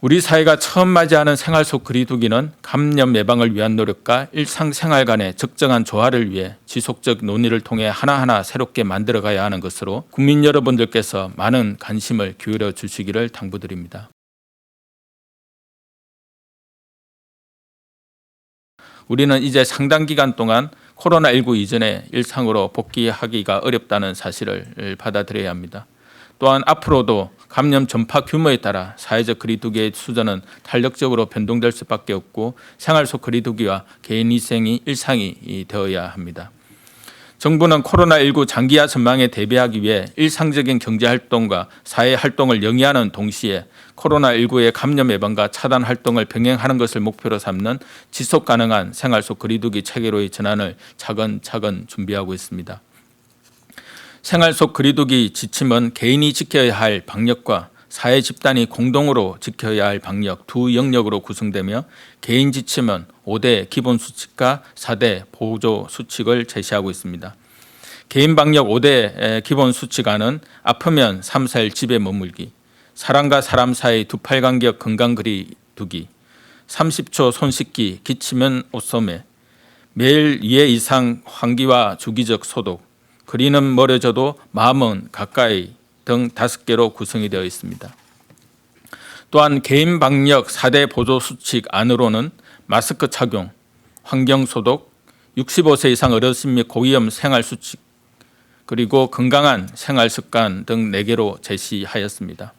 우리 사회가 처음 맞이하는 생활 속 거리두기는 감염 예방을 위한 노력과 일상생활 간의 적정한 조화를 위해 지속적 논의를 통해 하나하나 새롭게 만들어가야 하는 것으로 국민 여러분들께서 많은 관심을 기울여 주시기를 당부드립니다. 우리는 이제 상당 기간 동안 코로나19 이전의 일상으로 복귀하기가 어렵다는 사실을 받아들여야 합니다. 또한 앞으로도 감염 전파 규모에 따라 사회적 거리두기의 수준은 탄력적으로 변동될 수밖에 없고 생활 속 거리두기와 개인 위생이 일상이 되어야 합니다. 정부는 코로나19 장기화 전망에 대비하기 위해 일상적인 경제활동과 사회활동을 영위하는 동시에 코로나19의 감염 예방과 차단 활동을 병행하는 것을 목표로 삼는 지속가능한 생활 속 거리두기 체계로의 전환을 차근차근 준비하고 있습니다. 생활 속 거리두기 지침은 개인이 지켜야 할 방역과 사회 집단이 공동으로 지켜야 할 방역 두 영역으로 구성되며 개인 지침은 5대 기본 수칙과 4대 보조 수칙을 제시하고 있습니다. 개인 방역 5대 기본 수칙안은 아프면 3, 4일 집에 머물기, 사람과 사람 사이 두 팔 간격 건강 거리 두기, 30초 손 씻기, 기치면 옷 소매, 매일 2회 이상 환기와 주기적 소독, 거리는 멀어져도 마음은 가까이 등 5개로 구성이 되어 있습니다. 또한 개인 방역 4대 보조 수칙 안으로는 마스크 착용, 환경 소독, 65세 이상 어르신 및 고위험 생활 수칙, 그리고 건강한 생활 습관 등 4개로 제시하였습니다.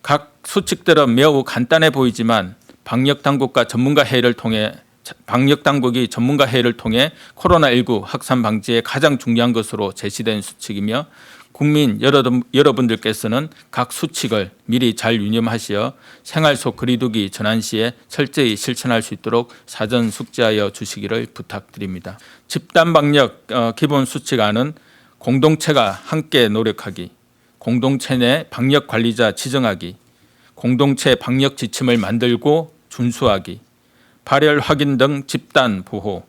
각 수칙들은 매우 간단해 보이지만 방역 당국이 전문가 회의를 통해 코로나19 확산 방지에 가장 중요한 것으로 제시된 수칙이며 국민 여러분들께서는 각 수칙을 미리 잘 유념하시어 생활 속 거리두기 전환 시에 철저히 실천할 수 있도록 사전 숙지하여 주시기를 부탁드립니다. 집단 방역 기본 수칙안은 공동체가 함께 노력하기, 공동체 내 방역 관리자 지정하기, 공동체 방역 지침을 만들고 준수하기, 발열 확인 등 집단 보호,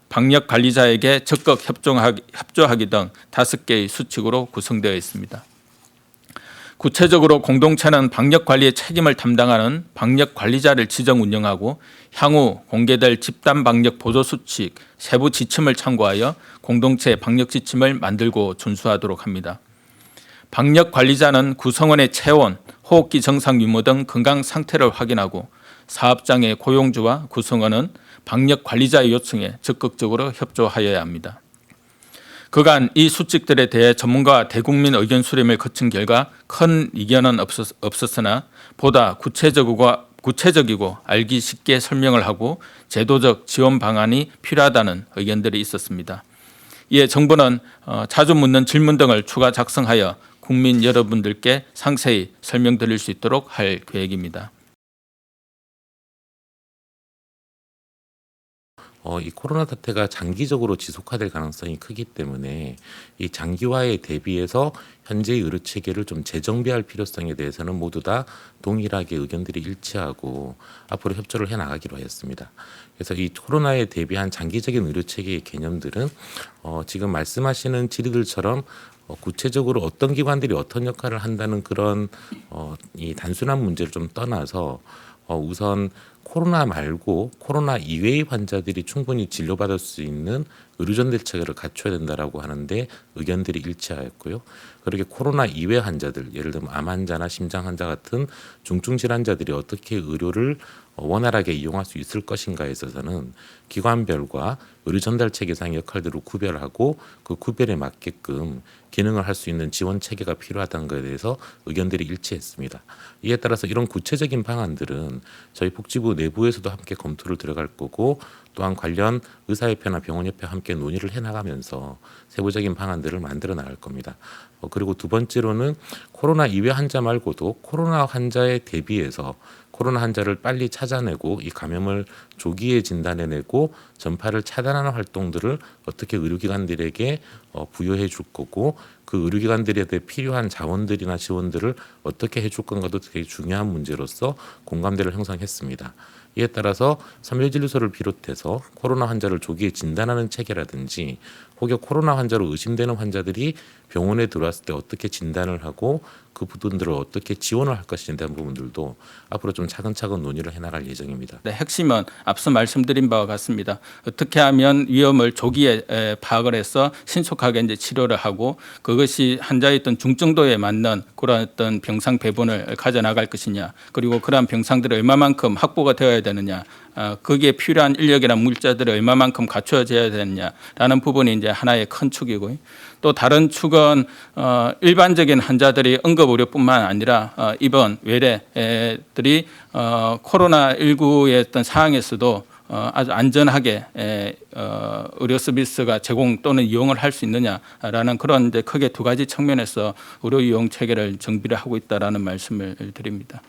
방역 관리자에게 적극 협조하기 등 5개의 수칙으로 구성되어 있습니다. 구체적으로 공동체는 방역 관리의 책임을 담당하는 방역 관리자를 지정 운영하고 향후 공개될 집단 방역 보조 수칙 세부 지침을 참고하여 공동체 방역 지침을 만들고 준수하도록 합니다. 방역 관리자는 구성원의 체온, 호흡기 정상 유무 등 건강 상태를 확인하고 사업장의 고용주와 구성원은 방역 관리자의 요청에 적극적으로 협조하여야 합니다. 그간 이 수칙들에 대해 전문가와 대국민 의견 수렴을 거친 결과 큰 이견은 없었으나 보다 구체적이고 알기 쉽게 설명을 하고 제도적 지원 방안이 필요하다는 의견들이 있었습니다. 이에 정부는 자주 묻는 질문 등을 추가 작성하여 국민 여러분들께 상세히 설명드릴 수 있도록 할 계획입니다. 이 코로나 사태가 장기적으로 지속화될 가능성이 크기 때문에 이 장기화에 대비해서 현재의 의료 체계를 좀 재정비할 필요성에 대해서는 모두 다 동일하게 의견들이 일치하고 앞으로 협조를 해나가기로 하였습니다. 그래서 이 코로나에 대비한 장기적인 의료 체계의 개념들은 지금 말씀하시는 질의들처럼 구체적으로 어떤 기관들이 어떤 역할을 한다는 그런 이 단순한 문제를 좀 떠나서 우선 코로나 말고 코로나 이외의 환자들이 충분히 진료받을 수 있는 의료전 체계를 갖춰야 된다라고 하는데 의견들이 일치하였고요. 그렇게 코로나 이외 환자들, 예를 들면 암 환자나 심장 환자 같은 중증 질환자들이 어떻게 의료를 원활하게 이용할 수 있을 것인가에 있어서는 기관별과 의료 전달 체계상의 역할들을 구별하고 그 구별에 맞게끔 기능을 할 수 있는 지원 체계가 필요하다는 것에 대해서 의견들이 일치했습니다. 이에 따라서 이런 구체적인 방안들은 저희 복지부 내부에서도 함께 검토를 들어갈 거고 또한 관련 의사협회나 병원협회와 함께 논의를 해나가면서 세부적인 방안들을 만들어 나갈 겁니다. 그리고 두 번째로는 코로나 이외 환자 말고도 코로나 환자에 대비해서 코로나 환자를 빨리 찾아내고 이 감염을 조기에 진단해내고 전파를 차단하는 활동들을 어떻게 의료기관들에게 부여해 줄 거고 그 의료기관들에 대해 필요한 자원들이나 지원들을 어떻게 해줄 건가도 되게 중요한 문제로서 공감대를 형성했습니다. 이에 따라서 섬유진료소를 비롯해서 코로나 환자를 조기에 진단하는 체계라든지 혹여 코로나 환자로 의심되는 환자들이 병원에 들어왔을 때 어떻게 진단을 하고 그 부분들을 어떻게 지원을 할 것인지에 대한 부분들도 앞으로 좀 차근차근 논의를 해나갈 예정입니다. 네, 핵심은 앞서 말씀드린 바와 같습니다. 어떻게 하면 위험을 조기에 파악을 해서 신속하게 이제 치료를 하고 그것이 환자의 어떤 중증도에 맞는 그런 어떤 병상 배분을 가져 나갈 것이냐, 그리고 그러한 병상들이 얼마만큼 확보가 되어야 되느냐, 거기에 필요한 인력이나 물자들이 얼마만큼 갖춰져야 되느냐라는 부분이 이제 하나의 큰 축이고요. 또 다른 축은 일반적인 환자들이 응급의료뿐만 아니라 입원 외래들이 코로나19의 어떤 상황에서도 아주 안전하게 의료 서비스가 제공 또는 이용을 할 수 있느냐라는 그런 이제 크게 두 가지 측면에서 의료 이용 체계를 정비를 하고 있다라는 말씀을 드립니다.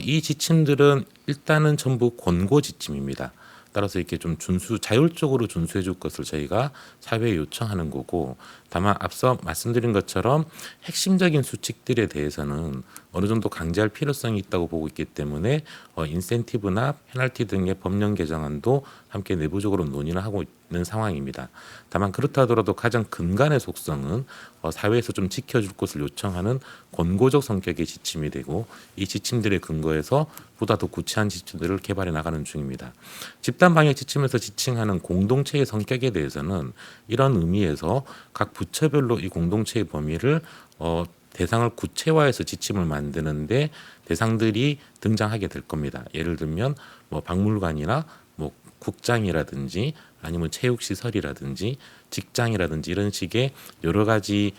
이 지침들은 일단은 전부 권고 지침입니다. 따라서 이렇게 좀 자율적으로 준수해 줄 것을 저희가 사회에 요청하는 거고, 다만 앞서 말씀드린 것처럼 핵심적인 수칙들에 대해서는 어느 정도 강제할 필요성이 있다고 보고 있기 때문에 인센티브나 페널티 등의 법령 개정안도 함께 내부적으로 논의를 하고 있는 상황입니다. 다만 그렇다 하더라도 가장 근간의 속성은 사회에서 좀 지켜줄 것을 요청하는 권고적 성격의 지침이 되고, 이 지침들의 근거에서 보다 더 구체한 지침들을 개발해 나가는 중입니다. 집단 방역 지침에서 지칭하는 공동체의 성격에 대해서는 이런 의미에서 각 부처별로 이 공동체의 범위를 대상을 구체화해서 지침을 만드는데 대상들이 등장하게 될 겁니다. 예를 들면 뭐 박물관이나 뭐 국장이라든지 아니면 체육시설이라든지 직장이라든지 이런 식의 여러 가지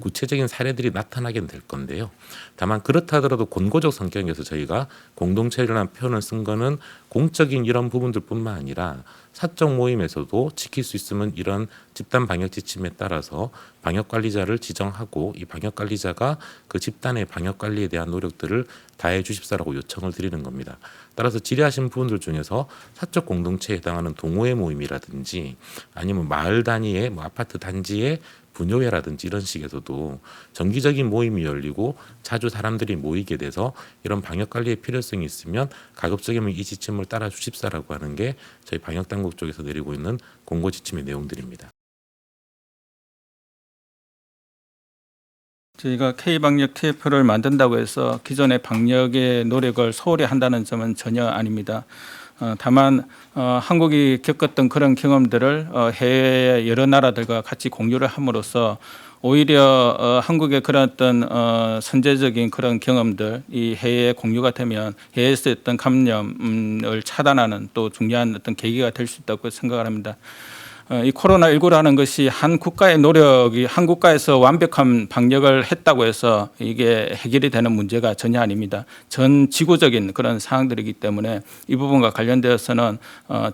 구체적인 사례들이 나타나게 될 건데요. 다만 그렇다 하더라도 권고적 성격에서 저희가 공동체라는 표현을 쓴 거는 공적인 이런 부분들뿐만 아니라 사적 모임에서도 지킬 수 있으면 이런 집단 방역 지침에 따라서 방역 관리자를 지정하고 이 방역 관리자가 그 집단의 방역 관리에 대한 노력들을 다해 주십사라고 요청을 드리는 겁니다. 따라서 질의하신 부분들 중에서 사적 공동체에 해당하는 동호회 모임이라든지 아니면 마을 단위의 뭐 아파트 단지의 분효회라든지 이런 식에서도 정기적인 모임이 열리고 자주 사람들이 모이게 돼서 이런 방역 관리의 필요성이 있으면 가급적이면 이 지침을 따라 주십사라고 하는 게 저희 방역 당국 쪽에서 내리고 있는 공고 지침의 내용들입니다. 저희가 K방역 TF를 만든다고 해서 기존의 방역의 노력을 소홀히 한다는 점은 전혀 아닙니다. 다만 한국이 겪었던 그런 경험들을 해외의 여러 나라들과 같이 공유를 함으로써 오히려 한국의 그런 어떤 선제적인 그런 경험들 이 해외에 공유가 되면 해외에서 어떤 감염을 차단하는 또 중요한 어떤 계기가 될 수 있다고 생각을 합니다. 이 코로나19라는 것이 한 국가의 노력이 한 국가에서 완벽한 방역을 했다고 해서 이게 해결이 되는 문제가 전혀 아닙니다. 전 지구적인 그런 상황들이기 때문에 이 부분과 관련되어서는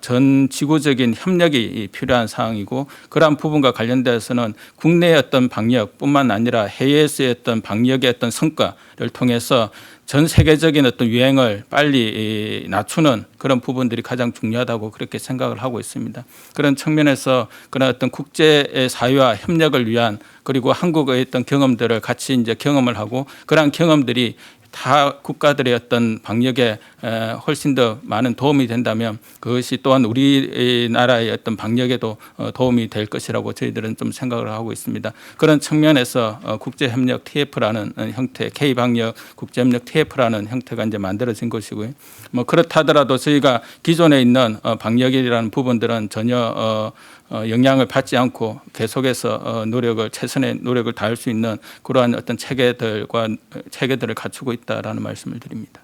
전 지구적인 협력이 필요한 상황이고, 그러한 부분과 관련되어서는 국내의 어떤 방역뿐만 아니라 해외에서의 어떤 방역의 어떤 성과를 통해서 전 세계적인 어떤 유행을 빨리 낮추는 그런 부분들이 가장 중요하다고 그렇게 생각을 하고 있습니다. 그런 측면에서 그런 어떤 국제 사회와 협력을 위한, 그리고 한국의 어떤 경험들을 같이 이제 경험을 하고 그러한 경험들이 타 국가들의 어떤 방역에 훨씬 더 많은 도움이 된다면 그것이 또한 우리나라의 어떤 방역에도 도움이 될 것이라고 저희들은 좀 생각을 하고 있습니다. 그런 측면에서 국제협력 TF라는 형태, K방역 국제협력 TF라는 형태가 이제 만들어진 것이고요. 뭐 그렇다 하더라도 저희가 기존에 있는 방역이라는 부분들은 전혀 영향을 받지 않고 계속해서 최선의 노력을 다할 수 있는 그러한 어떤 체계들을 갖추고 있다라는 말씀을 드립니다.